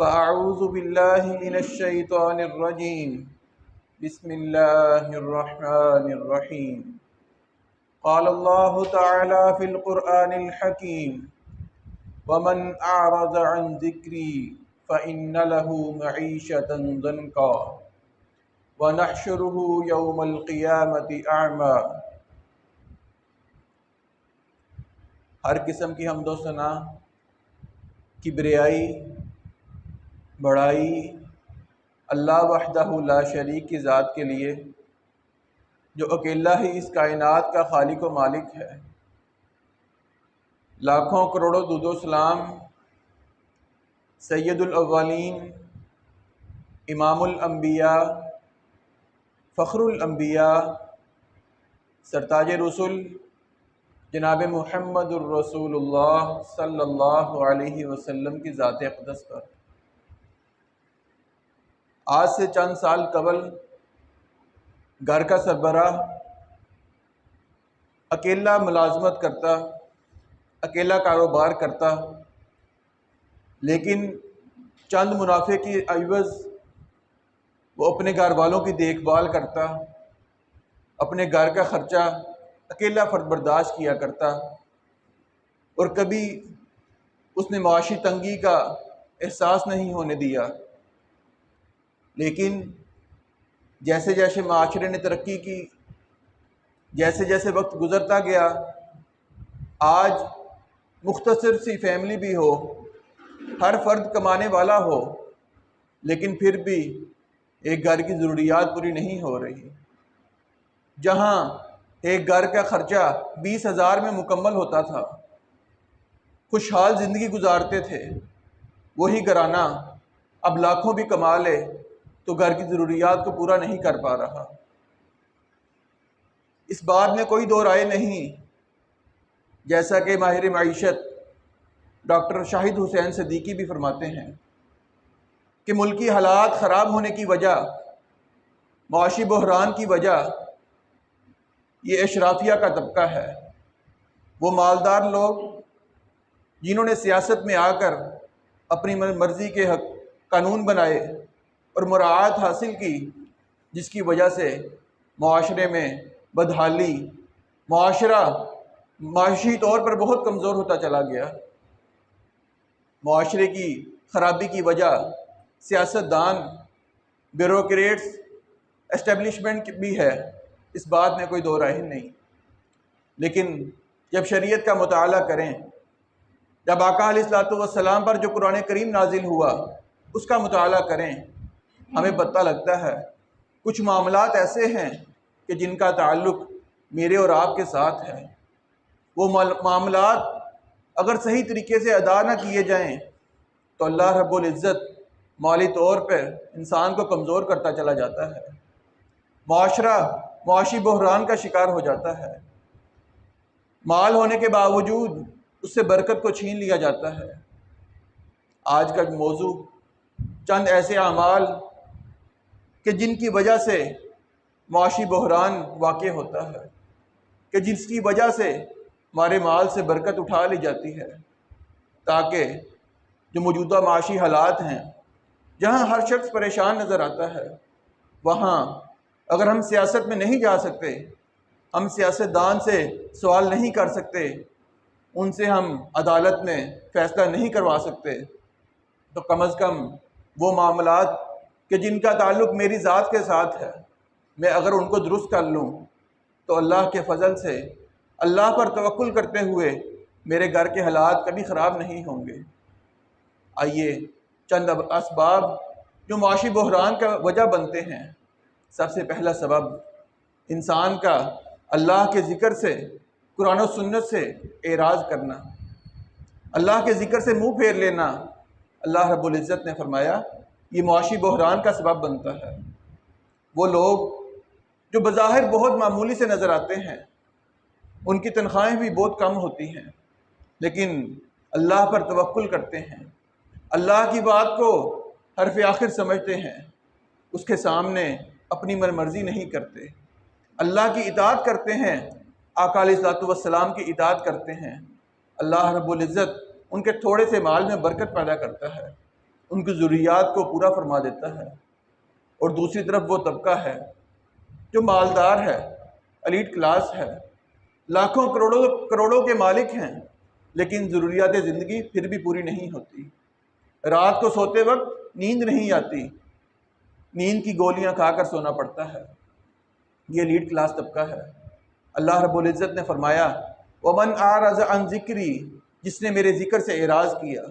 فأعوذ بالله من الشيطان الرجيم بسم الله الرحمن الرحيم قال الله تعالى في القرآن الحكيم ومن أعرض عن ذكري فإن له معيشة ضنكا ونحشره يوم القيامة أعمى۔ ہر قسم کی حمد و ثنا، کبریائی، بڑائی اللہ وحدہ لا شریک کی ذات کے لیے، جو اکیلا ہی اس کائنات کا خالق و مالک ہے۔ لاکھوں کروڑوں درود و سلام سید الاولین، امام الانبیاء، فخر الانبیاء، سرتاج رسل جناب محمد الرسول اللہ صلی اللہ علیہ وسلم کی ذات اقدس پر۔ آج سے چند سال قبل گھر کا سربراہ اکیلا ملازمت کرتا، اکیلا کاروبار کرتا، لیکن چند منافع کی عوض وہ اپنے گھر والوں کی دیکھ بھال کرتا، اپنے گھر کا خرچہ اکیلا فرد برداشت کیا کرتا، اور کبھی اس نے معاشی تنگی کا احساس نہیں ہونے دیا۔ لیکن جیسے جیسے معاشرے نے ترقی کی، جیسے جیسے وقت گزرتا گیا، آج مختصر سی فیملی بھی ہو، ہر فرد کمانے والا ہو، لیکن پھر بھی ایک گھر کی ضروریات پوری نہیں ہو رہی۔ جہاں ایک گھر کا خرچہ 20,000 میں مکمل ہوتا تھا، خوشحال زندگی گزارتے تھے، وہی گھرانہ اب لاکھوں بھی کما لے تو گھر کی ضروریات کو پورا نہیں کر پا رہا۔ اس بات میں کوئی دو رائے نہیں، جیسا کہ ماہر معیشت ڈاکٹر شاہد حسین صدیقی بھی فرماتے ہیں کہ ملکی حالات خراب ہونے کی وجہ، معاشی بحران کی وجہ یہ اشرافیہ کا طبقہ ہے۔ وہ مالدار لوگ جنہوں نے سیاست میں آ کر اپنی مرضی کے حق قانون بنائے اور مراعات حاصل کی، جس کی وجہ سے معاشرے میں بدحالی، معاشرہ معاشی طور پر بہت کمزور ہوتا چلا گیا۔ معاشرے کی خرابی کی وجہ سیاستدان، بیوروکریٹس، اسٹیبلشمنٹ بھی ہے، اس بات میں کوئی دو رائے نہیں۔ لیکن جب شریعت کا مطالعہ کریں، جب آقا علیہ الصلوۃ والسلام پر جو قرآن کریم نازل ہوا اس کا مطالعہ کریں، ہمیں پتہ لگتا ہے کچھ معاملات ایسے ہیں کہ جن کا تعلق میرے اور آپ کے ساتھ ہے۔ وہ معاملات اگر صحیح طریقے سے ادا نہ کیے جائیں تو اللہ رب العزت مالی طور پر انسان کو کمزور کرتا چلا جاتا ہے، معاشرہ معاشی بحران کا شکار ہو جاتا ہے، مال ہونے کے باوجود اس سے برکت کو چھین لیا جاتا ہے۔ آج کا موضوع چند ایسے اعمال کہ جن کی وجہ سے معاشی بحران واقع ہوتا ہے، کہ جس کی وجہ سے ہمارے مال سے برکت اٹھا لی جاتی ہے، تاکہ جو موجودہ معاشی حالات ہیں، جہاں ہر شخص پریشان نظر آتا ہے، وہاں اگر ہم سیاست میں نہیں جا سکتے، ہم سیاستدان سے سوال نہیں کر سکتے، ان سے ہم عدالت میں فیصلہ نہیں کروا سکتے، تو کم از کم وہ معاملات کہ جن کا تعلق میری ذات کے ساتھ ہے، میں اگر ان کو درست کر لوں تو اللہ کے فضل سے، اللہ پر توکل کرتے ہوئے میرے گھر کے حالات کبھی خراب نہیں ہوں گے۔ آئیے چند اسباب جو معاشی بحران کا وجہ بنتے ہیں۔ سب سے پہلا سبب انسان کا اللہ کے ذکر سے، قرآن و سنت سے اعراض کرنا، اللہ کے ذکر سے منہ پھیر لینا۔ اللہ رب العزت نے فرمایا یہ معاشی بحران کا سبب بنتا ہے۔ وہ لوگ جو بظاہر بہت معمولی سے نظر آتے ہیں، ان کی تنخواہیں بھی بہت کم ہوتی ہیں، لیکن اللہ پر توکل کرتے ہیں، اللہ کی بات کو حرف آخر سمجھتے ہیں، اس کے سامنے اپنی مرضی نہیں کرتے، اللہ کی اطاعت کرتے ہیں، آقا علیہ الصلوۃ والسلام کی اطاعت کرتے ہیں۔ اللہ رب العزت ان کے تھوڑے سے مال میں برکت پیدا کرتا ہے، ان کی ضروریات کو پورا فرما دیتا ہے، اور دوسری طرف وہ طبقہ ہے جو مالدار ہے، ایلیٹ کلاس ہے، لاکھوں کروڑوں کے مالک ہیں، لیکن ضروریات زندگی پھر بھی پوری نہیں ہوتی۔ رات کو سوتے وقت نیند نہیں آتی، نیند کی گولیاں کھا کر سونا پڑتا ہے۔ یہ ایلیٹ کلاس طبقہ ہے۔ اللہ رب العزت نے فرمایا وَمَنْ أَعْرَضَ عَنْ ذِكْرِي، جس نے میرے ذکر سے اعراض کیا،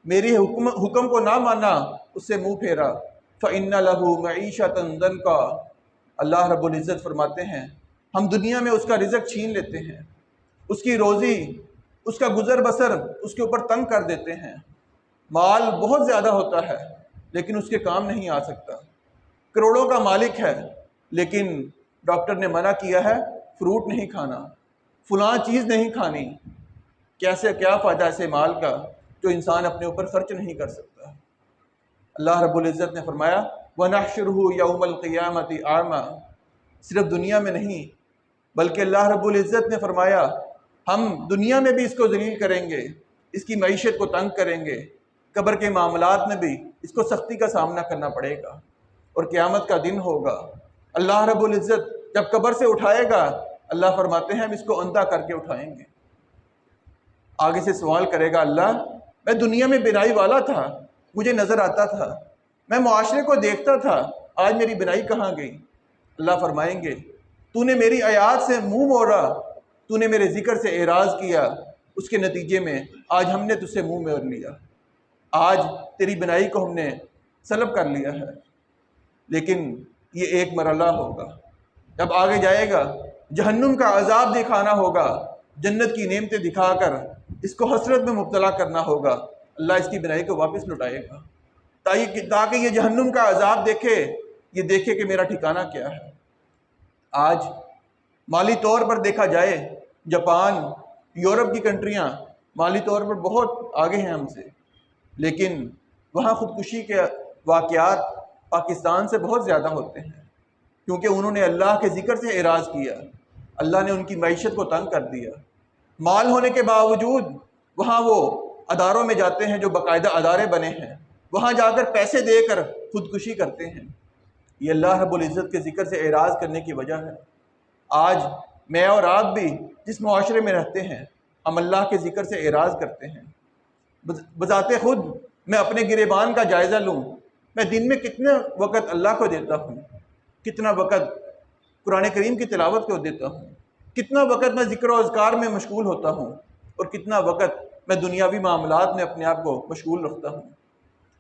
میری حکم کو نہ مانا، اس سے منہ پھیرا، فَإِنَّ لَهُ مَعِيشَةً ضَنْكَ، اللہ رب العزت فرماتے ہیں ہم دنیا میں اس کا رزق چھین لیتے ہیں، اس کی روزی، اس کا گزر بسر اس کے اوپر تنگ کر دیتے ہیں۔ مال بہت زیادہ ہوتا ہے لیکن اس کے کام نہیں آ سکتا، کروڑوں کا مالک ہے لیکن ڈاکٹر نے منع کیا ہے فروٹ نہیں کھانا، فلاں چیز نہیں کھانی۔ کیسے کیا فائدہ ایسے مال کا جو انسان اپنے اوپر خرچ نہیں کر سکتا۔ اللہ رب العزت نے فرمایا وَنَحْشُرُهُ يَوْمَ الْقِيَامَةِ أَعْمَى، صرف دنیا میں نہیں بلکہ اللہ رب العزت نے فرمایا ہم دنیا میں بھی اس کو ذلیل کریں گے، اس کی معیشت کو تنگ کریں گے، قبر کے معاملات میں بھی اس کو سختی کا سامنا کرنا پڑے گا، اور قیامت کا دن ہوگا اللہ رب العزت جب قبر سے اٹھائے گا، اللہ فرماتے ہیں ہم اس کو اندھا کر کے اٹھائیں گے۔ آگے سے سوال کرے گا اللہ میں دنیا میں بینائی والا تھا، مجھے نظر آتا تھا، میں معاشرے کو دیکھتا تھا، آج میری بینائی کہاں گئی؟ اللہ فرمائیں گے تو نے میری آیات سے منہ موڑا، تو نے میرے ذکر سے اعراض کیا، اس کے نتیجے میں آج ہم نے تجھ سے منہ موڑ لیا، آج تیری بینائی کو ہم نے سلب کر لیا ہے۔ لیکن یہ ایک مرحلہ ہوگا، جب آگے جائے گا جہنم کا عذاب دکھانا ہوگا، جنت کی نعمتیں دکھا کر اس کو حسرت میں مبتلا کرنا ہوگا، اللہ اس کی بینائی کو واپس لٹائے گا تاکہ یہ جہنم کا عذاب دیکھے، یہ دیکھے کہ میرا ٹھکانہ کیا ہے۔ آج مالی طور پر دیکھا جائے جاپان، یورپ کی کنٹریاں مالی طور پر بہت آگے ہیں ہم سے، لیکن وہاں خودکشی کے واقعات پاکستان سے بہت زیادہ ہوتے ہیں، کیونکہ انہوں نے اللہ کے ذکر سے اعراض کیا، اللہ نے ان کی معیشت کو تنگ کر دیا۔ مال ہونے کے باوجود وہاں وہ اداروں میں جاتے ہیں جو باقاعدہ ادارے بنے ہیں، وہاں جا کر پیسے دے کر خودکشی کرتے ہیں۔ یہ اللہ رب العزت کے ذکر سے اعراض کرنے کی وجہ ہے۔ آج میں اور آپ بھی جس معاشرے میں رہتے ہیں، ہم اللہ کے ذکر سے اعراض کرتے ہیں۔ بذات خود میں اپنے گریبان کا جائزہ لوں، میں دن میں کتنے وقت اللہ کو دیتا ہوں، کتنا وقت قرآن کریم کی تلاوت کو دیتا ہوں، کتنا وقت میں ذکر و اذکار میں مشغول ہوتا ہوں، اور کتنا وقت میں دنیاوی معاملات میں اپنے آپ کو مشغول رکھتا ہوں۔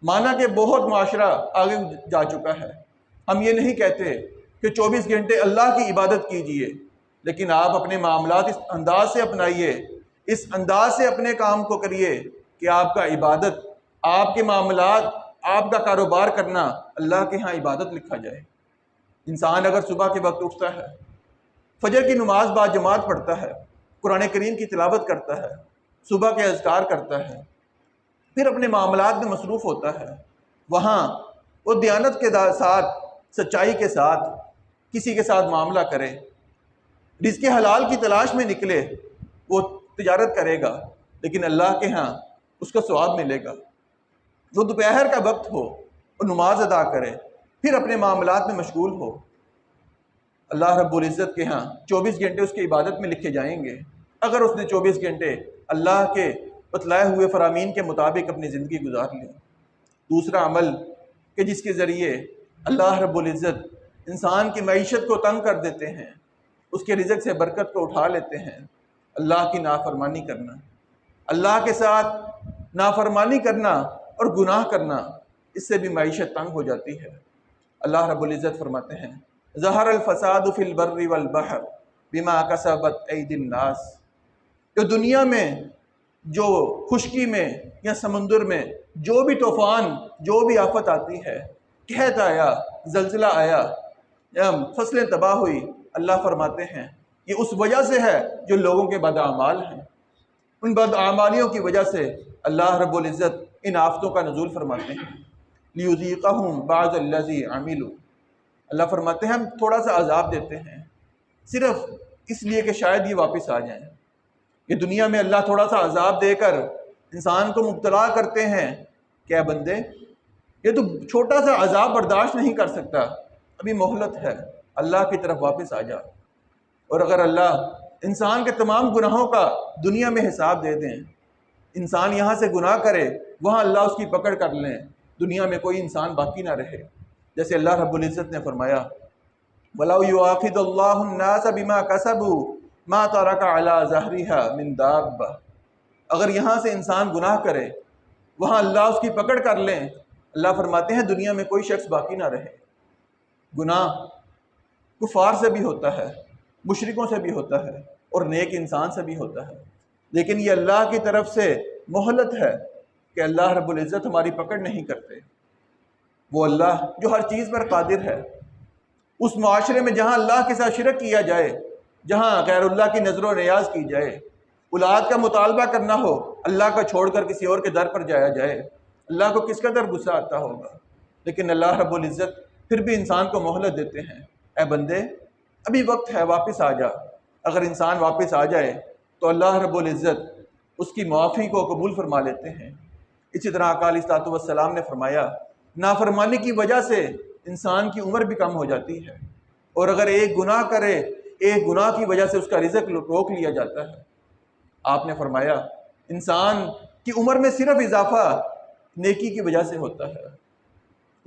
مانا کہ بہت معاشرہ آگے جا چکا ہے، ہم یہ نہیں کہتے کہ 24 گھنٹے اللہ کی عبادت کیجئے، لیکن آپ اپنے معاملات اس انداز سے اپنائیے، اس انداز سے اپنے کام کو کریے کہ آپ کا عبادت، آپ کے معاملات، آپ کا کاروبار کرنا اللہ کے ہاں عبادت لکھا جائے۔ انسان اگر صبح کے وقت اٹھتا ہے، فجر کی نماز با جماعت پڑھتا ہے، قرآن کریم کی تلاوت کرتا ہے، صبح کے اذکار کرتا ہے، پھر اپنے معاملات میں مصروف ہوتا ہے، وہاں وہ دیانت کے ساتھ، سچائی کے ساتھ کسی کے ساتھ معاملہ کرے، رزق حلال کی تلاش میں نکلے، وہ تجارت کرے گا، لیکن اللہ کے ہاں اس کو ثواب ملے گا۔ وہ دوپہر کا وقت ہو، وہ نماز ادا کرے، پھر اپنے معاملات میں مشغول ہو، اللہ رب العزت کے ہاں 24 گھنٹے اس کی عبادت میں لکھے جائیں گے، اگر اس نے 24 گھنٹے اللہ کے بتلائے ہوئے فرامین کے مطابق اپنی زندگی گزار لی۔ دوسرا عمل کہ جس کے ذریعے اللہ رب العزت انسان کی معیشت کو تنگ کر دیتے ہیں، اس کے رزق سے برکت کو اٹھا لیتے ہیں، اللہ کی نافرمانی کرنا، اللہ کے ساتھ نافرمانی کرنا اور گناہ کرنا، اس سے بھی معیشت تنگ ہو جاتی ہے۔ اللہ رب العزت فرماتے ہیں ظہر الفساد فی البر والبحر بما کسبت ایدی الناس، جو دنیا میں جو خشکی میں یا سمندر میں جو بھی طوفان، جو بھی آفت آتی ہے، قحط آیا، زلزلہ آیا، فصلیں تباہ ہوئی، اللہ فرماتے ہیں یہ اس وجہ سے ہے جو لوگوں کے بداعمال ہیں، ان بداعمالیوں کی وجہ سے اللہ رب العزت ان آفتوں کا نزول فرماتے ہیں۔ لیذیقہم بعض الذی عملوا، اللہ فرماتے ہیں ہم تھوڑا سا عذاب دیتے ہیں صرف اس لیے کہ شاید یہ واپس آ جائیں۔ یہ دنیا میں اللہ تھوڑا سا عذاب دے کر انسان کو مبتلا کرتے ہیں، کیا بندے یہ تو چھوٹا سا عذاب برداشت نہیں کر سکتا، ابھی مہلت ہے، اللہ کی طرف واپس آ جا۔ اور اگر اللہ انسان کے تمام گناہوں کا دنیا میں حساب دے دیں، انسان یہاں سے گناہ کرے وہاں اللہ اس کی پکڑ کر لیں، دنیا میں کوئی انسان باقی نہ رہے۔ جیسے اللہ رب العزت نے فرمایا وَلَوْ يُؤَاخِذُ اللَّهُ النَّاسَ بِمَا كَسَبُوا مَا تَرَكَ عَلَى ظَهْرِهَا مِن دَابَّةٍ، اگر یہاں سے انسان گناہ کرے وہاں اللہ اس کی پکڑ کر لیں، اللہ فرماتے ہیں دنیا میں کوئی شخص باقی نہ رہے۔ گناہ کفار سے بھی ہوتا ہے، مشرکوں سے بھی ہوتا ہے، اور نیک انسان سے بھی ہوتا ہے، لیکن یہ اللہ کی طرف سے مہلت ہے کہ اللہ رب العزت ہماری پکڑ نہیں کرتے۔ وہ اللہ جو ہر چیز پر قادر ہے، اس معاشرے میں جہاں اللہ کے ساتھ شرک کیا جائے، جہاں غیر اللہ کی نظر و نیاز کی جائے، اولاد کا مطالبہ کرنا ہو، اللہ کو چھوڑ کر کسی اور کے در پر جایا جائے، اللہ کو کس قدر غصہ آتا ہوگا، لیکن اللہ رب العزت پھر بھی انسان کو مہلت دیتے ہیں، اے بندے ابھی وقت ہے، واپس آ جا۔ اگر انسان واپس آ جائے تو اللہ رب العزت اس کی معافی کو قبول فرما لیتے ہیں۔ اسی طرح آقا علیہ الصلوۃ والسلام نے فرمایا نافرمانی کی وجہ سے انسان کی عمر بھی کم ہو جاتی ہے، اور اگر ایک گناہ کرے، ایک گناہ کی وجہ سے اس کا رزق روک لیا جاتا ہے۔ آپ نے فرمایا انسان کی عمر میں صرف اضافہ نیکی کی وجہ سے ہوتا ہے۔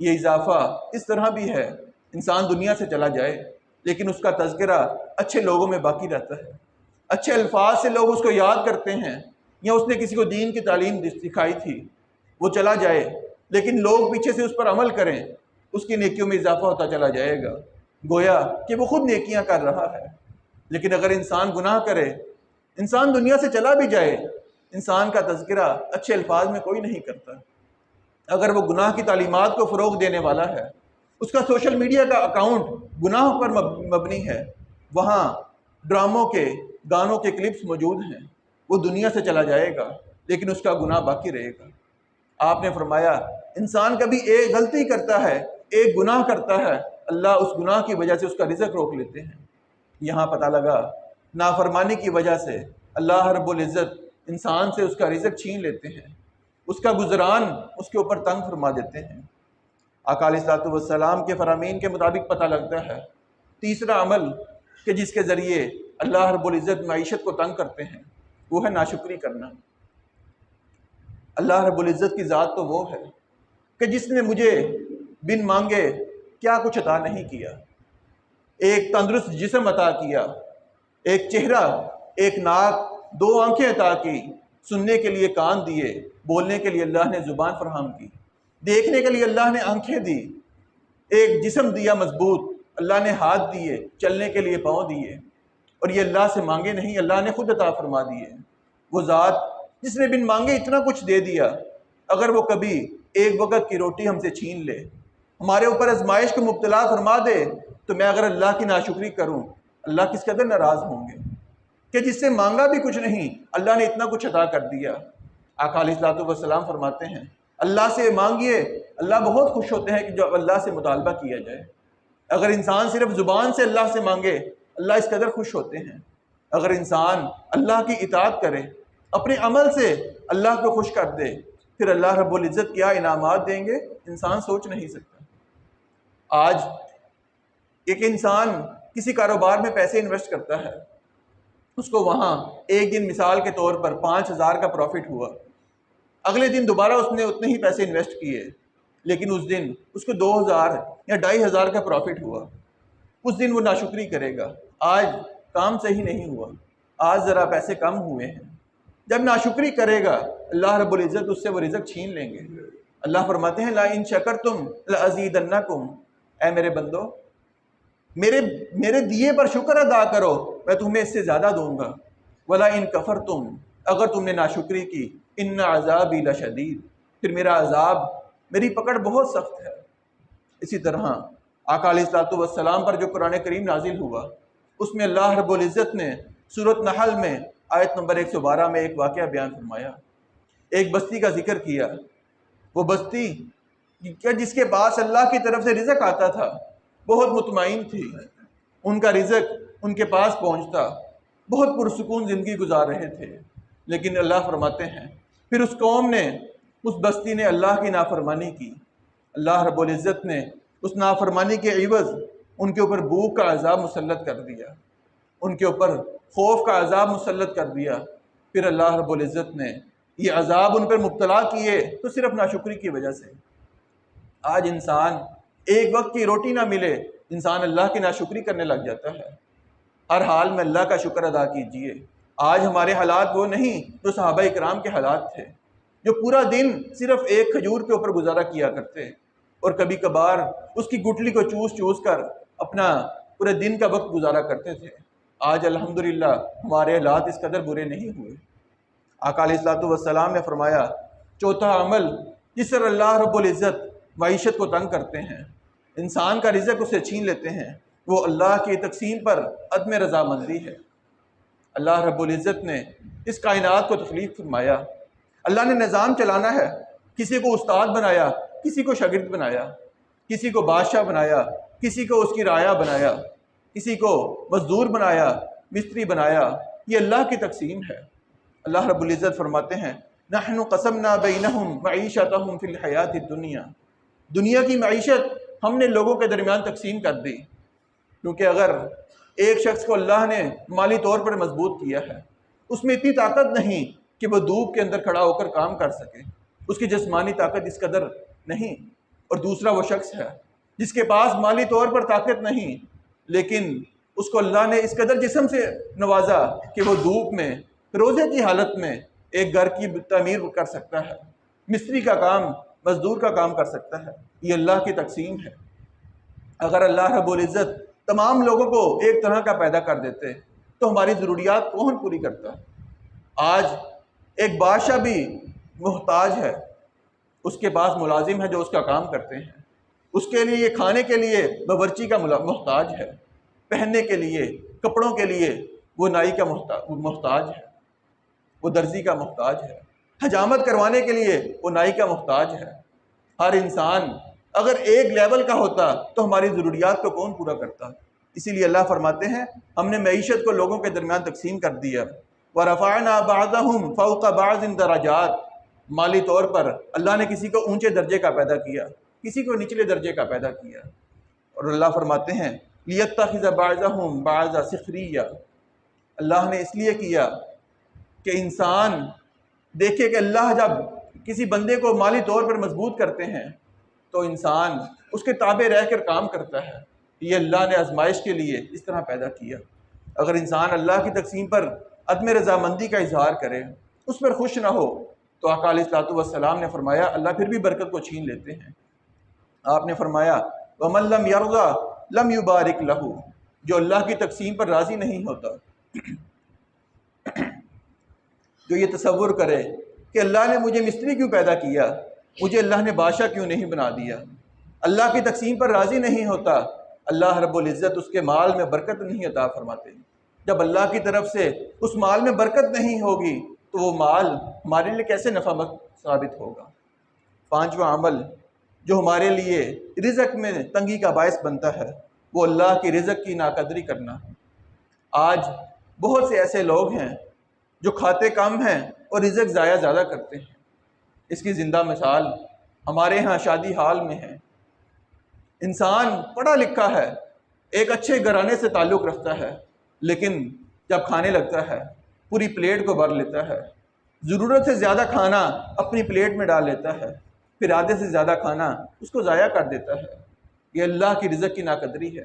یہ اضافہ اس طرح بھی ہے، انسان دنیا سے چلا جائے لیکن اس کا تذکرہ اچھے لوگوں میں باقی رہتا ہے، اچھے الفاظ سے لوگ اس کو یاد کرتے ہیں، یا اس نے کسی کو دین کی تعلیم سکھائی تھی، وہ چلا جائے لیکن لوگ پیچھے سے اس پر عمل کریں، اس کی نیکیوں میں اضافہ ہوتا چلا جائے گا، گویا کہ وہ خود نیکیاں کر رہا ہے۔ لیکن اگر انسان گناہ کرے، انسان دنیا سے چلا بھی جائے، انسان کا تذکرہ اچھے الفاظ میں کوئی نہیں کرتا۔ اگر وہ گناہ کی تعلیمات کو فروغ دینے والا ہے، اس کا سوشل میڈیا کا اکاؤنٹ گناہوں پر مبنی ہے، وہاں ڈراموں کے گانوں کے کلپس موجود ہیں، وہ دنیا سے چلا جائے گا لیکن اس کا گناہ باقی رہے گا۔ آپ نے فرمایا انسان کبھی ایک غلطی کرتا ہے، ایک گناہ کرتا ہے، اللہ اس گناہ کی وجہ سے اس کا رزق روک لیتے ہیں۔ یہاں پتہ لگا نافرمانی کی وجہ سے اللہ رب العزت انسان سے اس کا رزق چھین لیتے ہیں، اس کا گزران اس کے اوپر تنگ فرما دیتے ہیں۔ آقا علیہ الصلوۃ والسلام کے فرامین کے مطابق پتہ لگتا ہے تیسرا عمل کہ جس کے ذریعے اللہ رب العزت معیشت کو تنگ کرتے ہیں وہ ہے ناشکری کرنا۔ اللہ رب العزت کی ذات تو وہ ہے کہ جس نے مجھے بن مانگے کیا کچھ عطا نہیں کیا، ایک تندرست جسم عطا کیا، ایک چہرہ، ایک ناک، 2 آنکھیں عطا کی، سننے کے لیے کان دیے، بولنے کے لیے اللہ نے زبان فراہم کی، دیکھنے کے لیے اللہ نے آنکھیں دی، ایک جسم دیا مضبوط، اللہ نے ہاتھ دیے، چلنے کے لیے پاؤں دیے، اور یہ اللہ سے مانگے نہیں، اللہ نے خود عطا فرما دیے۔ وہ ذات جس نے بن مانگے اتنا کچھ دے دیا، اگر وہ کبھی ایک وقت کی روٹی ہم سے چھین لے، ہمارے اوپر آزمائش کو مبتلا فرما دے، تو میں اگر اللہ کی ناشکری کروں، اللہ کس قدر ناراض ہوں گے کہ جس سے مانگا بھی کچھ نہیں، اللہ نے اتنا کچھ عطا کر دیا۔ آقا علیہ الصلوۃ والسلام فرماتے ہیں اللہ سے مانگیے، اللہ بہت خوش ہوتے ہیں کہ جب اللہ سے مطالبہ کیا جائے۔ اگر انسان صرف زبان سے اللہ سے مانگے، اللہ اس قدر خوش ہوتے ہیں۔ اگر انسان اللہ کی اطاعت کرے، اپنے عمل سے اللہ کو خوش کر دے، پھر اللہ رب العزت کیا انعامات دیں گے انسان سوچ نہیں سکتا۔ آج ایک انسان کسی کاروبار میں پیسے انویسٹ کرتا ہے، اس کو وہاں ایک دن مثال کے طور پر 5,000 کا پروفٹ ہوا، اگلے دن دوبارہ اس نے اتنے ہی پیسے انویسٹ کیے، لیکن اس دن اس کو 2,000 یا 2,500 کا پروفٹ ہوا، اس دن وہ ناشکری کرے گا، آج کام صحیح نہیں ہوا، آج ذرا پیسے کم ہوئے ہیں۔ جب ناشکری کرے گا اللہ رب العزت اس سے وہ رزق چھین لیں گے۔ اللہ فرماتے ہیں لا ان شکرتم لازیدنکم، اے میرے بندو میرے دیے پر شکر ادا کرو، میں تمہیں اس سے زیادہ دوں گا۔ ولا ان کفرتم، اگر تم نے ناشکری کی، ان عذابی لشدید، پھر میرا عذاب، میری پکڑ بہت سخت ہے۔ اسی طرح آقا علیہ الصلوۃ والسلام پر جو قرآن کریم نازل ہوا، اس میں اللہ رب العزت نے سورۃ نحل میں آیت نمبر 112 میں ایک واقعہ بیان فرمایا، ایک بستی کا ذکر کیا۔ وہ بستی جس کے پاس اللہ کی طرف سے رزق آتا تھا، بہت مطمئن تھی، ان کا رزق ان کے پاس پہنچتا، بہت پرسکون زندگی گزار رہے تھے۔ لیکن اللہ فرماتے ہیں پھر اس قوم نے، اس بستی نے اللہ کی نافرمانی کی، اللہ رب العزت نے اس نافرمانی کے عوض ان کے اوپر بھوک کا عذاب مسلط کر دیا، ان کے اوپر خوف کا عذاب مسلط کر دیا۔ پھر اللہ رب العزت نے یہ عذاب ان پر مبتلا کیے تو صرف ناشکری کی وجہ سے۔ آج انسان ایک وقت کی روٹی نہ ملے، انسان اللہ کی ناشکری کرنے لگ جاتا ہے۔ ہر حال میں اللہ کا شکر ادا کیجئے۔ آج ہمارے حالات وہ نہیں جو صحابہ اکرام کے حالات تھے، جو پورا دن صرف ایک کھجور کے اوپر گزارا کیا کرتے اور کبھی کبھار اس کی گٹلی کو چوس چوس کر اپنا پورے دن کا وقت گزارا کرتے تھے۔ آج الحمدللہ ہمارے حالات اس قدر برے نہیں ہوئے۔ آقا علیہ الصلوۃ والسلام نے فرمایا، چوتھا عمل جس پر اللہ رب العزت معیشت کو تنگ کرتے ہیں، انسان کا رزق اسے چھین لیتے ہیں، وہ اللہ کی تقسیم پر عدم رضامندی ہے۔ اللہ رب العزت نے اس کائنات کو تخلیق فرمایا، اللہ نے نظام چلانا ہے، کسی کو استاد بنایا، کسی کو شاگرد بنایا، کسی کو بادشاہ بنایا، کسی کو اس کی رعایا بنایا، کسی کو مزدور بنایا، مستری بنایا۔ یہ اللہ کی تقسیم ہے۔ اللہ رب العزت فرماتے ہیں، نحن قسمنا بینہم معیشتہم فی الحیات الدنیا، دنیا کی معیشت ہم نے لوگوں کے درمیان تقسیم کر دی، کیونکہ اگر ایک شخص کو اللہ نے مالی طور پر مضبوط کیا ہے، اس میں اتنی طاقت نہیں کہ وہ دھوپ کے اندر کھڑا ہو کر کام کر سکے، اس کی جسمانی طاقت اس قدر نہیں، اور دوسرا وہ شخص ہے جس کے پاس مالی طور پر طاقت نہیں، لیکن اس کو اللہ نے اس قدر جسم سے نوازا کہ وہ دھوپ میں روزے کی حالت میں ایک گھر کی تعمیر کر سکتا ہے، مستری کا کام، مزدور کا کام کر سکتا ہے۔ یہ اللہ کی تقسیم ہے۔ اگر اللہ رب العزت تمام لوگوں کو ایک طرح کا پیدا کر دیتے تو ہماری ضروریات کون پوری کرتا؟ آج ایک بادشاہ بھی محتاج ہے، اس کے پاس ملازم ہے جو اس کا کام کرتے ہیں، اس کے لیے کھانے کے لیے باورچی کا محتاج ہے، پہننے کے لیے، کپڑوں کے لیے وہ نائی کا محتاج ہے، وہ درزی کا محتاج ہے، حجامت کروانے کے لیے وہ نائی کا محتاج ہے۔ ہر انسان اگر ایک لیول کا ہوتا تو ہماری ضروریات کو کون پورا کرتا؟ اسی لیے اللہ فرماتے ہیں، ہم نے معیشت کو لوگوں کے درمیان تقسیم کر دیا۔ وَرَفَعْنَا بَعْضَهُمْ فَوْقَ بَعْضٍ دَرَجَاتٍ، مالی طور پر اللہ نے کسی کو اونچے درجے کا پیدا کیا، کسی کو نچلے درجے کا پیدا کیا۔ اور اللہ فرماتے ہیں، لِيَتَّخِذَ بَعْضَهُمْ بَعْضًا سِخْرِيًّا، اللہ نے اس لیے کیا کہ انسان دیکھے کہ اللہ جب کسی بندے کو مالی طور پر مضبوط کرتے ہیں تو انسان اس کے تابع رہ کر کام کرتا ہے۔ یہ اللہ نے آزمائش کے لیے اس طرح پیدا کیا۔ اگر انسان اللہ کی تقسیم پر عدم رضامندی کا اظہار کرے، اس پر خوش نہ ہو، تو آقا علیہ الصلوۃ والسلام نے فرمایا اللہ پھر بھی برکت کو چھین لیتے ہیں۔ آپ نے فرمایا، وَمَن لَّمْ يَرْضَىٰ لَمْ يُبَارِكْ لَهُ، جو اللہ کی تقسیم پر راضی نہیں ہوتا، جو یہ تصور کرے کہ اللہ نے مجھے مستری کیوں پیدا کیا، مجھے اللہ نے بادشاہ کیوں نہیں بنا دیا، اللہ کی تقسیم پر راضی نہیں ہوتا، اللہ رب العزت اس کے مال میں برکت نہیں عطا فرماتے۔ جب اللہ کی طرف سے اس مال میں برکت نہیں ہوگی تو وہ مال ہمارے لیے کیسے نفع ثابت ہوگا؟ پانچواں عمل جو ہمارے لیے رزق میں تنگی کا باعث بنتا ہے، وہ اللہ کی رزق کی ناقدری کرنا۔ آج بہت سے ایسے لوگ ہیں جو کھاتے کم ہیں اور رزق ضائع زیادہ کرتے ہیں۔ اس کی زندہ مثال ہمارے ہاں شادی حال میں ہے۔ انسان پڑھا لکھا ہے، ایک اچھے گھرانے سے تعلق رکھتا ہے، لیکن جب کھانے لگتا ہے پوری پلیٹ کو بھر لیتا ہے، ضرورت سے زیادہ کھانا اپنی پلیٹ میں ڈال لیتا ہے، پھر آدھے سے زیادہ کھانا اس کو ضائع کر دیتا ہے۔ یہ اللہ کی رزق کی ناقدری ہے۔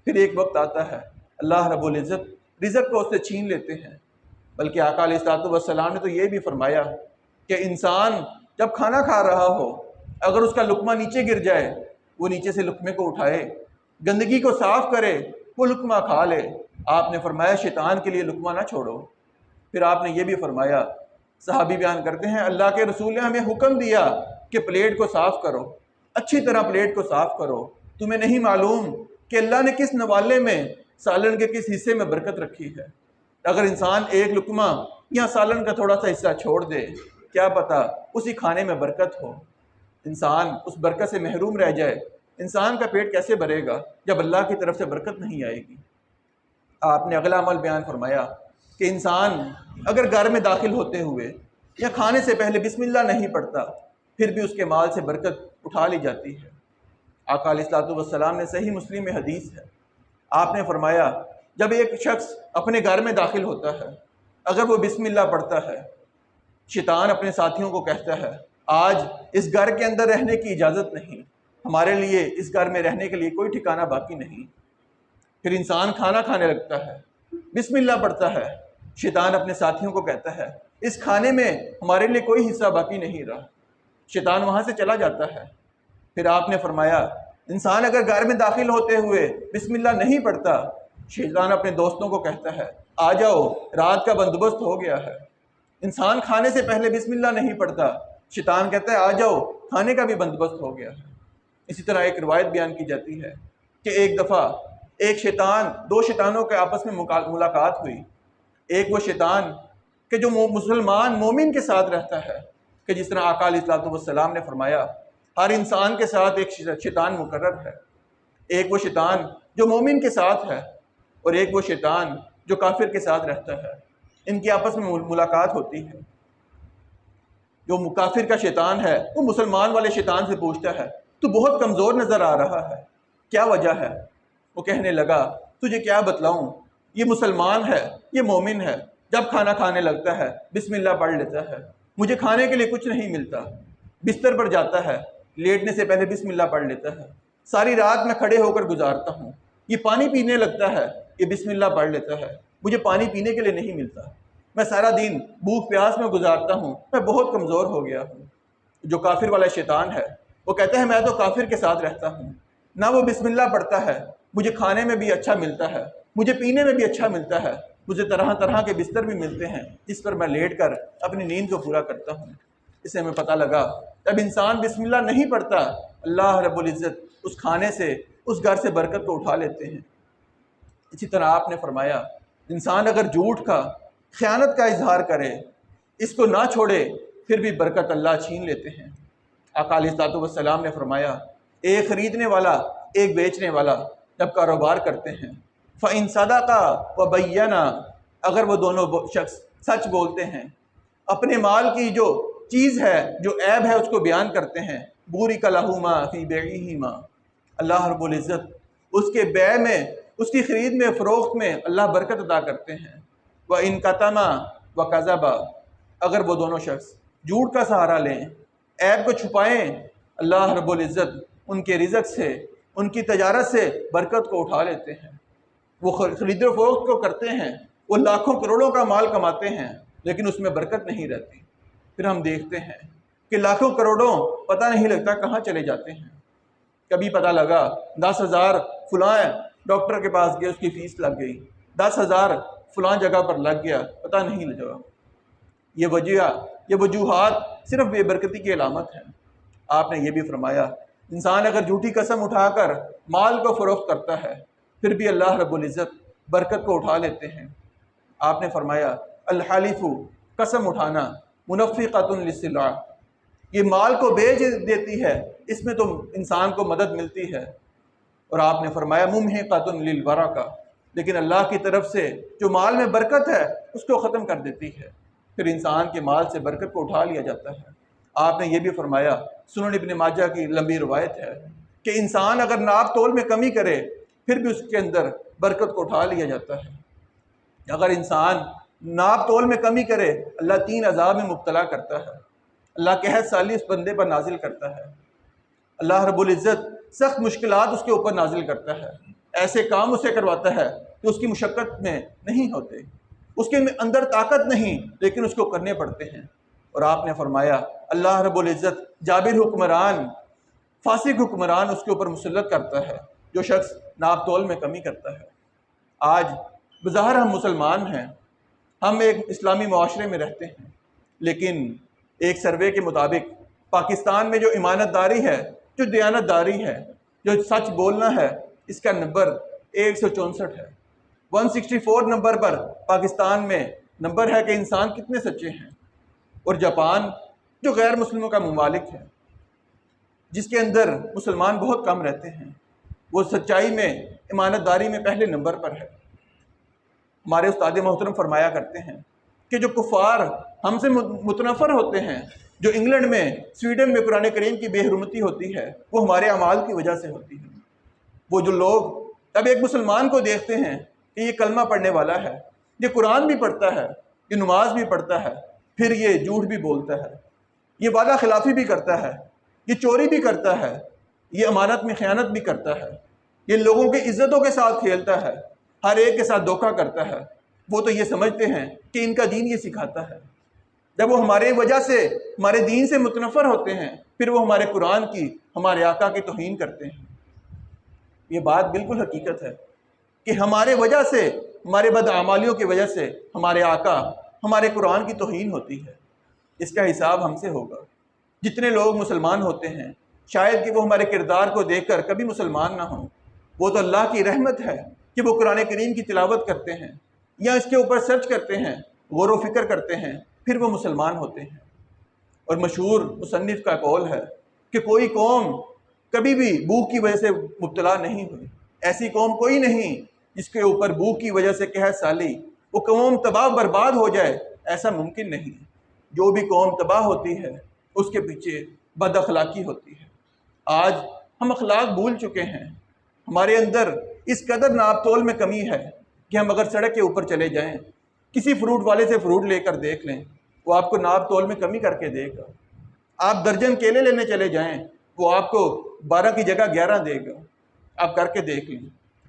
پھر ایک وقت آتا ہے اللہ رب العزت رزق کو اس سے چھین لیتے ہیں۔ بلکہ آقا علیہ الصلوۃ والسلام نے تو یہ بھی فرمایا کہ انسان جب کھانا کھا رہا ہو، اگر اس کا لقمہ نیچے گر جائے، وہ نیچے سے لقمے کو اٹھائے، گندگی کو صاف کرے، وہ لقمہ کھا لے۔ آپ نے فرمایا شیطان کے لیے لقمہ نہ چھوڑو۔ پھر آپ نے یہ بھی فرمایا، صحابی بیان کرتے ہیں اللہ کے رسول نے ہمیں حکم دیا کہ پلیٹ کو صاف کرو، اچھی طرح پلیٹ کو صاف کرو۔ تمہیں نہیں معلوم کہ اللہ نے کس نوالے میں سالن کے کس حصے میں برکت رکھی ہے؟ اگر انسان ایک لقمہ یا سالن کا تھوڑا سا حصہ چھوڑ دے، کیا پتہ اسی کھانے میں برکت ہو، انسان اس برکت سے محروم رہ جائے۔ انسان کا پیٹ کیسے بھرے گا جب اللہ کی طرف سے برکت نہیں آئے گی؟ آپ نے اگلا عمل بیان فرمایا کہ انسان اگر گھر میں داخل ہوتے ہوئے یا کھانے سے پہلے بسم اللہ نہیں پڑھتا، پھر بھی اس کے مال سے برکت اٹھا لی جاتی ہے۔ آقا علیہ الصلوۃ والسلام نے صحیح مسلم میں حدیث ہے، آپ نے فرمایا جب ایک شخص اپنے گھر میں داخل ہوتا ہے، اگر وہ بسم اللہ پڑھتا ہے، شیطان اپنے ساتھیوں کو کہتا ہے آج اس گھر کے اندر رہنے کی اجازت نہیں، ہمارے لیے اس گھر میں رہنے کے لیے کوئی ٹھکانہ باقی نہیں۔ پھر انسان کھانا کھانے لگتا ہے، بسم اللہ پڑھتا ہے، شیطان اپنے ساتھیوں کو کہتا ہے اس کھانے میں ہمارے لیے کوئی حصہ باقی نہیں رہا، شیطان وہاں سے چلا جاتا ہے۔ پھر آپ نے فرمایا انسان اگر گھر میں داخل ہوتے ہوئے بسم اللہ نہیں پڑھتا، شیطان اپنے دوستوں کو کہتا ہے آ جاؤ رات کا بندوبست ہو گیا ہے۔ انسان کھانے سے پہلے بسم اللہ نہیں پڑھتا، شیطان کہتا ہے آ جاؤ کھانے کا بھی بندوبست ہو گیا ہے۔ اسی طرح ایک روایت بیان کی جاتی ہے کہ ایک دفعہ دو شیطانوں کے آپس میں ملاقات ہوئی۔ ایک وہ شیطان کہ جو مسلمان مومن کے ساتھ رہتا ہے، کہ جس طرح آقا علیہ الصلوۃ والسلام نے فرمایا ہر انسان کے ساتھ ایک شیطان مقرر ہے، ایک وہ شیطان جو مومن کے ساتھ ہے اور ایک وہ شیطان جو کافر کے ساتھ رہتا ہے۔ ان کی آپس میں ملاقات ہوتی ہے۔ جو کافر کا شیطان ہے وہ مسلمان والے شیطان سے پوچھتا ہے تو بہت کمزور نظر آ رہا ہے، کیا وجہ ہے؟ وہ کہنے لگا تجھے کیا بتلاؤں، یہ مسلمان ہے، یہ مومن ہے، جب کھانا کھانے لگتا ہے بسم اللہ پڑھ لیتا ہے، مجھے کھانے کے لیے کچھ نہیں ملتا، بستر پر جاتا ہے لیٹنے سے پہلے بسم اللہ پڑھ لیتا ہے، ساری رات میں کھڑے ہو کر گزارتا ہوں، یہ پانی پینے لگتا ہے یہ بسم اللہ پڑھ لیتا ہے، مجھے پانی پینے کے لیے نہیں ملتا، میں سارا دن بھوک پیاس میں گزارتا ہوں، میں بہت کمزور ہو گیا ہوں۔ جو کافر والا شیطان ہے وہ کہتا ہے میں تو کافر کے ساتھ رہتا ہوں، نہ وہ بسم اللہ پڑھتا ہے، مجھے کھانے میں بھی اچھا ملتا ہے، مجھے پینے میں بھی اچھا ملتا ہے، مجھے طرح طرح کے بستر بھی ملتے ہیں جس پر میں لیٹ کر اپنی نیند کو پورا کرتا ہوں۔ اسے ہمیں پتہ لگا جب انسان بسم اللہ نہیں پڑھتا، اللہ رب العزت اس کھانے سے اس گھر سے برکت کو اٹھا لیتے ہیں۔ اسی طرح آپ نے فرمایا انسان اگر جھوٹ کا خیانت کا اظہار کرے، اس کو نہ چھوڑے، پھر بھی برکت اللہ چھین لیتے ہیں۔ آقا علیہ الصلوۃ والسلام نے فرمایا ایک خریدنے والا ایک بیچنے والا جب کاروبار کرتے ہیں فَإِن صَدَقَا وَبَيَّنَا، اگر وہ دونوں شخص سچ بولتے ہیں، اپنے مال کی جو چیز ہے جو عیب ہے اس کو بیان کرتے ہیں، بُورِكَ لَهُمَا فِي بَيْعِهِمَا، اللہ رب العزت اس کے بیع میں، اس کی خرید میں، فروخت میں اللہ برکت عطا کرتے ہیں۔ وَإِن كَتَمَا وَكَذَبَا، اگر وہ دونوں شخص جھوٹ کا سہارا لیں، عیب کو چھپائیں، اللہ رب العزت ان کے رزق سے، ان کی تجارت سے برکت کو اٹھا لیتے ہیں۔ وہ خرید و فروخت کو کرتے ہیں، وہ لاکھوں کروڑوں کا مال کماتے ہیں لیکن اس میں برکت نہیں رہتی۔ پھر ہم دیکھتے ہیں کہ لاکھوں کروڑوں پتہ نہیں لگتا کہاں چلے جاتے ہیں۔ کبھی پتہ لگا 10,000 فلاں ڈاکٹر کے پاس گئے، اس کی فیس لگ گئی، 10,000 فلاں جگہ پر لگ گیا، پتہ نہیں لگا۔ یہ وجوہات صرف بے برکتی کی علامت ہیں۔ آپ نے یہ بھی فرمایا انسان اگر جھوٹی قسم اٹھا کر مال کو فروخت کرتا ہے پھر بھی اللہ رب العزت برکت کو اٹھا لیتے ہیں۔ آپ نے فرمایا الحلف، قسم اٹھانا، منفقۃ للسلع، یہ مال کو بیچ دیتی ہے، اس میں تو انسان کو مدد ملتی ہے۔ اور آپ نے فرمایا ممحقۃ للبرکہ، لیکن اللہ کی طرف سے جو مال میں برکت ہے اس کو ختم کر دیتی ہے، پھر انسان کے مال سے برکت کو اٹھا لیا جاتا ہے۔ آپ نے یہ بھی فرمایا، سنن ابن ماجہ کی لمبی روایت ہے کہ انسان اگر ناپ تول میں کمی کرے پھر بھی اس کے اندر برکت کو اٹھا لیا جاتا ہے۔ اگر انسان ناپ تول میں کمی کرے اللہ 3 عذاب میں مبتلا کرتا ہے، اللہ قحط سالی اس بندے پر نازل کرتا ہے، اللہ رب العزت سخت مشکلات اس کے اوپر نازل کرتا ہے، ایسے کام اسے کرواتا ہے کہ اس کی مشقت میں نہیں ہوتے، اس کے اندر طاقت نہیں لیکن اس کو کرنے پڑتے ہیں۔ اور آپ نے فرمایا اللہ رب العزت جابر حکمران، فاسق حکمران اس کے اوپر مسلط کرتا ہے جو شخص ناپ تول میں کمی کرتا ہے۔ آج بظاہر ہم مسلمان ہیں، ہم ایک اسلامی معاشرے میں رہتے ہیں، لیکن ایک سروے کے مطابق پاکستان میں جو امانت داری ہے، جو دیانت داری ہے، جو سچ بولنا ہے، اس کا نمبر 164 ہے۔ 164 نمبر پر پاکستان میں نمبر ہے کہ انسان کتنے سچے ہیں۔ اور جاپان جو غیر مسلموں کا ممالک ہے، جس کے اندر مسلمان بہت کم رہتے ہیں، وہ سچائی میں، امانت داری میں پہلے نمبر پر ہے۔ ہمارے استاد محترم فرمایا کرتے ہیں کہ جو کفار ہم سے متنفر ہوتے ہیں جو انگلینڈ میں، سویڈن میں قرآن کریم کی بے حرمتی ہوتی ہے وہ ہمارے اعمال کی وجہ سے ہوتی ہے۔ وہ جو لوگ اب ایک مسلمان کو دیکھتے ہیں کہ یہ کلمہ پڑھنے والا ہے، یہ قرآن بھی پڑھتا ہے، یہ نماز بھی پڑھتا ہے، پھر یہ جھوٹ بھی بولتا ہے، یہ وعدہ خلافی بھی کرتا ہے، یہ چوری بھی کرتا ہے، یہ امانت میں خیانت بھی کرتا ہے، یہ لوگوں کی عزتوں کے ساتھ کھیلتا ہے، ہر ایک کے ساتھ دھوکہ کرتا ہے، وہ تو یہ سمجھتے ہیں کہ ان کا دین یہ سکھاتا ہے۔ جب وہ ہمارے وجہ سے، ہمارے دین سے متنفر ہوتے ہیں، پھر وہ ہمارے قرآن کی، ہمارے آقا کی توہین کرتے ہیں۔ یہ بات بالکل حقیقت ہے کہ ہمارے وجہ سے، ہمارے بدعمالیوں کی وجہ سے ہمارے آقا، ہمارے قرآن کی توہین ہوتی ہے۔ اس کا حساب ہم سے ہوگا۔ جتنے لوگ مسلمان ہوتے ہیں، شاید کہ وہ ہمارے کردار کو دیکھ کر کبھی مسلمان نہ ہوں، وہ تو اللہ کی رحمت ہے کہ وہ قرآن کریم کی تلاوت کرتے ہیں یا اس کے اوپر سرچ کرتے ہیں، غور و فکر کرتے ہیں، پھر وہ مسلمان ہوتے ہیں۔ اور مشہور مصنف کا قول ہے کہ کوئی قوم کبھی بھی بھوک کی وجہ سے مبتلا نہیں ہوئی، ایسی قوم کوئی نہیں جس کے اوپر بھوک کی وجہ سے قحط سالی، وہ قوم تباہ برباد ہو جائے، ایسا ممکن نہیں۔ جو بھی قوم تباہ ہوتی ہے اس کے پیچھے بد اخلاقی ہوتی ہے۔ آج ہم اخلاق بھول چکے ہیں، ہمارے اندر اس قدر ناپ تول میں کمی ہے کہ ہم اگر سڑک کے اوپر چلے جائیں، کسی فروٹ والے سے فروٹ لے کر دیکھ لیں، وہ آپ کو ناپ تول میں کمی کر کے دے گا۔ آپ درجن کیلے لینے چلے جائیں، وہ آپ کو 12 کی جگہ 11 دے گا۔ آپ کر کے دیکھ لیں۔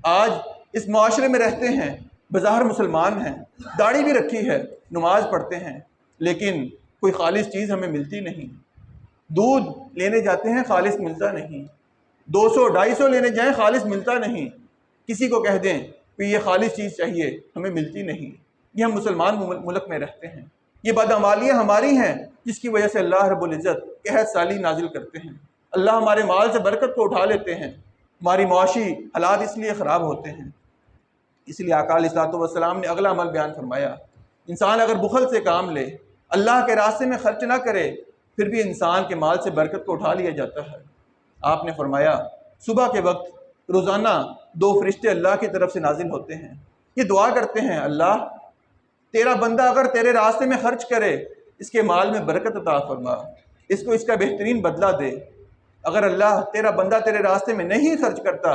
آج اس معاشرے میں رہتے ہیں، بظاہر مسلمان ہیں، داڑھی بھی رکھی ہے، نماز پڑھتے ہیں، لیکن کوئی خالص چیز ہمیں ملتی نہیں۔ دودھ لینے جاتے ہیں، خالص ملتا نہیں۔ 200 250 لینے جائیں، خالص ملتا نہیں۔ کسی کو کہہ دیں کہ یہ خالص چیز چاہیے، ہمیں ملتی نہیں۔ یہ ہم مسلمان ملک میں رہتے ہیں، یہ بدعمالیاں ہماری ہیں جس کی وجہ سے اللہ رب العزت قحط سالی نازل کرتے ہیں، اللہ ہمارے مال سے برکت کو اٹھا لیتے ہیں، ہماری معاشی حالات اس لیے خراب ہوتے ہیں۔ اس لیے آقا علیہ الصلوۃ والسلام نے اگلا عمل بیان فرمایا، انسان اگر بخل سے کام لے، اللہ کے راستے میں خرچ نہ کرے، پھر بھی انسان کے مال سے برکت کو اٹھا لیا جاتا ہے۔ آپ نے فرمایا صبح کے وقت روزانہ 2 فرشتے اللہ کی طرف سے نازل ہوتے ہیں، یہ دعا کرتے ہیں، اللہ تیرا بندہ اگر تیرے راستے میں خرچ کرے، اس کے مال میں برکت عطا فرما، اس کو اس کا بہترین بدلہ دے۔ اگر اللہ تیرا بندہ تیرے راستے میں نہیں خرچ کرتا،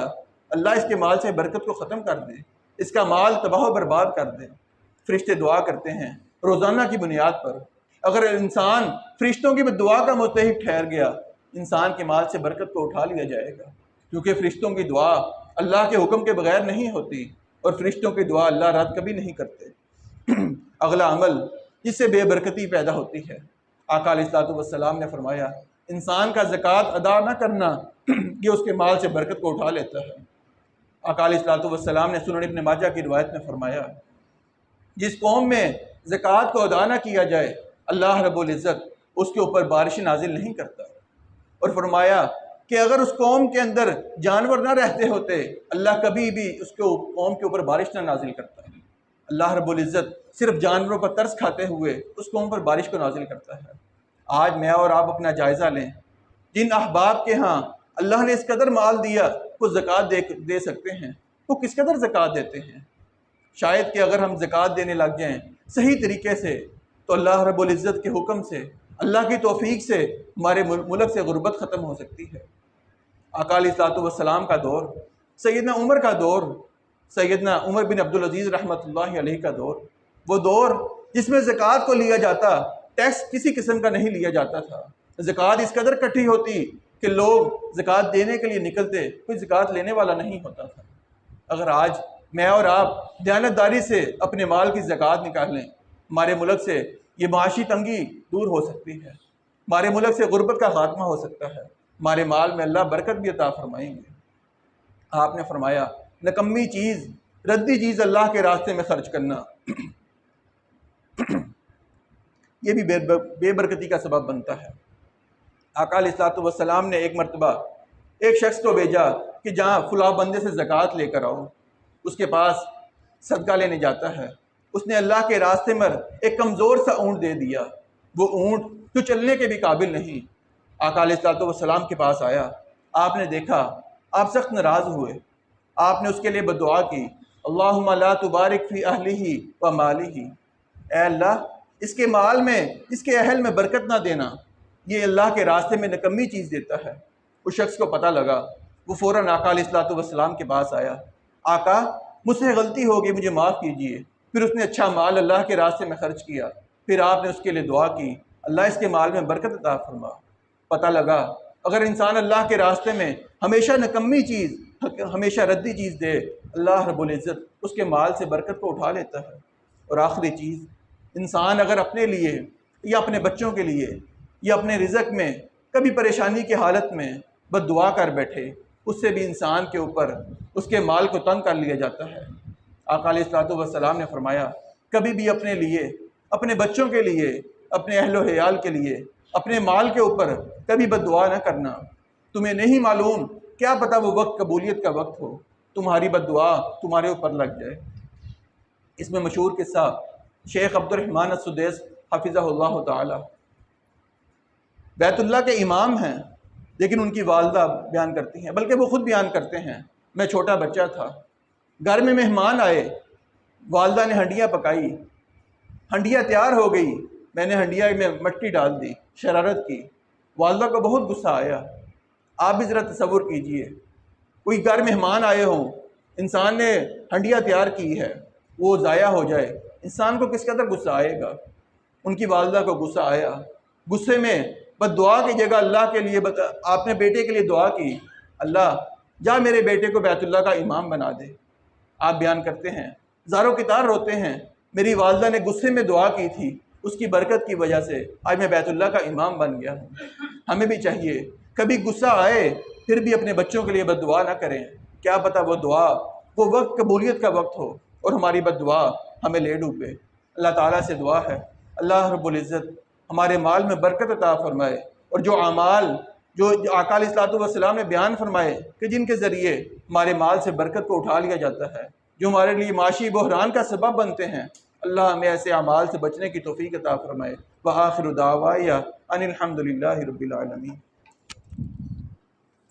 اللہ اس کے مال سے برکت کو ختم کر دے، اس کا مال تباہ و برباد کر دے۔ فرشتے دعا کرتے ہیں روزانہ کی بنیاد پر۔ اگر انسان فرشتوں کی دعا کا مستحق ٹھہر گیا، انسان کے مال سے برکت کو اٹھا لیا جائے گا، کیونکہ فرشتوں کی دعا اللہ کے حکم کے بغیر نہیں ہوتی، اور فرشتوں کی دعا اللہ رد کبھی نہیں کرتے۔ اگلا عمل جس سے بے برکتی پیدا ہوتی ہے، آقا علیہ الصلوۃ والسلام نے فرمایا انسان کا زکوٰۃ ادا نہ کرنا یہ اس کے مال سے برکت کو اٹھا لیتا ہے۔ آقا علیہ الصلوۃ والسلام نے سنن ابن ماجہ کی روایت میں فرمایا جس قوم میں زکوٰۃ کو ادا نہ کیا جائے، اللہ رب العزت اس کے اوپر بارش نازل نہیں کرتا، اور فرمایا کہ اگر اس قوم کے اندر جانور نہ رہتے ہوتے، اللہ کبھی بھی اس قوم کے اوپر بارش نہ نازل کرتا۔ اللہ رب العزت صرف جانوروں پر ترس کھاتے ہوئے اس قوم پر بارش کو نازل کرتا ہے۔ آج میں اور آپ اپنا جائزہ لیں، جن احباب کے ہاں اللہ نے اس قدر مال دیا وہ زکوٰۃ دے سکتے ہیں، وہ کس قدر زکوٰۃ دیتے ہیں؟ شاید کہ اگر ہم زکوٰۃ دینے لگ جائیں صحیح طریقے سے تو اللہ رب العزت کے حکم سے، اللہ کی توفیق سے ہمارے ملک سے غربت ختم ہو سکتی ہے۔ آقا علیہ الصلوۃ والسلام کا دور، سیدنا عمر کا دور، سیدنا عمر بن عبدالعزیز رحمۃ اللہ علیہ کا دور، وہ دور جس میں زکوٰۃ کو لیا جاتا، ٹیکس کسی قسم کا نہیں لیا جاتا تھا۔ زکوٰۃ اس قدر کٹھی ہوتی کہ لوگ زکوٰۃ دینے کے لیے نکلتے، کوئی زکوٰۃ لینے والا نہیں ہوتا تھا۔ اگر آج میں اور آپ دیانتداری سے اپنے مال کی زکوٰۃ نکالیں، ہمارے ملک سے یہ معاشی تنگی دور ہو سکتی ہے، ہمارے ملک سے غربت کا خاتمہ ہو سکتا ہے، ہمارے مال میں اللہ برکت بھی عطا فرمائیں گے۔ آپ نے فرمایا نکمی چیز، ردی چیز اللہ کے راستے میں خرچ کرنا یہ بھی بے برکتی کا سبب بنتا ہے۔ آقا علیہ الصلوۃ والسلام نے ایک مرتبہ ایک شخص کو بھیجا کہ جہاں فلاں بندے سے زکوٰۃ لے کر آؤ، اس کے پاس صدقہ لینے جاتا ہے، اس نے اللہ کے راستے میں ایک کمزور سا اونٹ دے دیا، وہ اونٹ جو چلنے کے بھی قابل نہیں۔ آقا علیہ الصلوۃ والسلام کے پاس آیا، آپ نے دیکھا، آپ سخت ناراض ہوئے، آپ نے اس کے لیے بددعا کی، اللہم لا تبارک فی اہلہ و مالہ، اے اللہ اس کے مال میں، اس کے اہل میں برکت نہ دینا، یہ اللہ کے راستے میں نکمی چیز دیتا ہے۔ اس شخص کو پتہ لگا، وہ فوراً آقا علیہ الصلوۃ والسلام کے پاس آیا، آقا مجھ سے غلطی ہو گئی، مجھے معاف کیجیے۔ پھر اس نے اچھا مال اللہ کے راستے میں خرچ کیا، پھر آپ نے اس کے لیے دعا کی، اللہ اس کے مال میں برکت عطا فرما۔ پتہ لگا اگر انسان اللہ کے راستے میں ہمیشہ نکمی چیز، ہمیشہ ردی چیز دے، اللہ رب العزت اس کے مال سے برکت کو اٹھا لیتا ہے۔ اور آخری چیز، انسان اگر اپنے لیے یا اپنے بچوں کے لیے یا اپنے رزق میں کبھی پریشانی کی حالت میں بد دعا کر بیٹھے، اس سے بھی انسان کے اوپر اس کے مال کو تنگ کر لیا جاتا ہے۔ آقا علیہ الصلوۃ والسلام نے فرمایا، کبھی بھی اپنے لیے، اپنے بچوں کے لیے، اپنے اہل و عیال کے لیے، اپنے مال کے اوپر کبھی بد دعا نہ کرنا۔ تمہیں نہیں معلوم، کیا پتہ وہ وقت قبولیت کا وقت ہو، تمہاری بد دعا تمہارے اوپر لگ جائے۔ اس میں مشہور قصہ شیخ عبد الرحمن السدیس حفظہ اللہ تعالی، بیت اللہ کے امام ہیں، لیکن ان کی والدہ بیان کرتی ہیں، بلکہ وہ خود بیان کرتے ہیں، میں چھوٹا بچہ تھا، گھر میں مہمان آئے، والدہ نے ہنڈیاں پکائی، ہنڈیاں تیار ہو گئی، میں نے ہنڈیا میں مٹی ڈال دی، شرارت کی، والدہ کو بہت غصہ آیا۔ آپ بھی ذرا تصور کیجئے، کوئی گھر مہمان آئے ہوں، انسان نے ہنڈیا تیار کی ہے، وہ ضائع ہو جائے، انسان کو کس قدر غصہ آئے گا۔ ان کی والدہ کو غصہ آیا، غصے میں بد دعا کی جگہ اللہ کے لیے آپ نے بیٹے کے لیے دعا کی، اللہ جا میرے بیٹے کو بیت اللہ کا امام بنا دے۔ آپ بیان کرتے ہیں، زاروں کتار روتے ہیں، میری والدہ نے غصے میں دعا کی تھی، اس کی برکت کی وجہ سے آج میں بیت اللہ کا امام بن گیا ہوں۔ ہمیں بھی چاہیے کبھی غصہ آئے پھر بھی اپنے بچوں کے لیے بد دعا نہ کریں، کیا پتہ وہ دعا، وہ وقت قبولیت کا وقت ہو اور ہماری بد دعا ہمیں لے ڈوبے۔ اللہ تعالیٰ سے دعا ہے اللہ رب العزت ہمارے مال میں برکت عطا فرمائے، اور جو اعمال جو آقا علیہ الصلوۃ والسلام نے بیان فرمائے کہ جن کے ذریعے ہمارے مال سے برکت کو اٹھا لیا جاتا ہے، جو ہمارے لیے معاشی بحران کا سبب بنتے ہیں، اللہ ہمیں ایسے اعمال سے بچنے کی توفیق عطا فرمائے۔ وآخر دعوایا ان الحمد للہ رب العالمین۔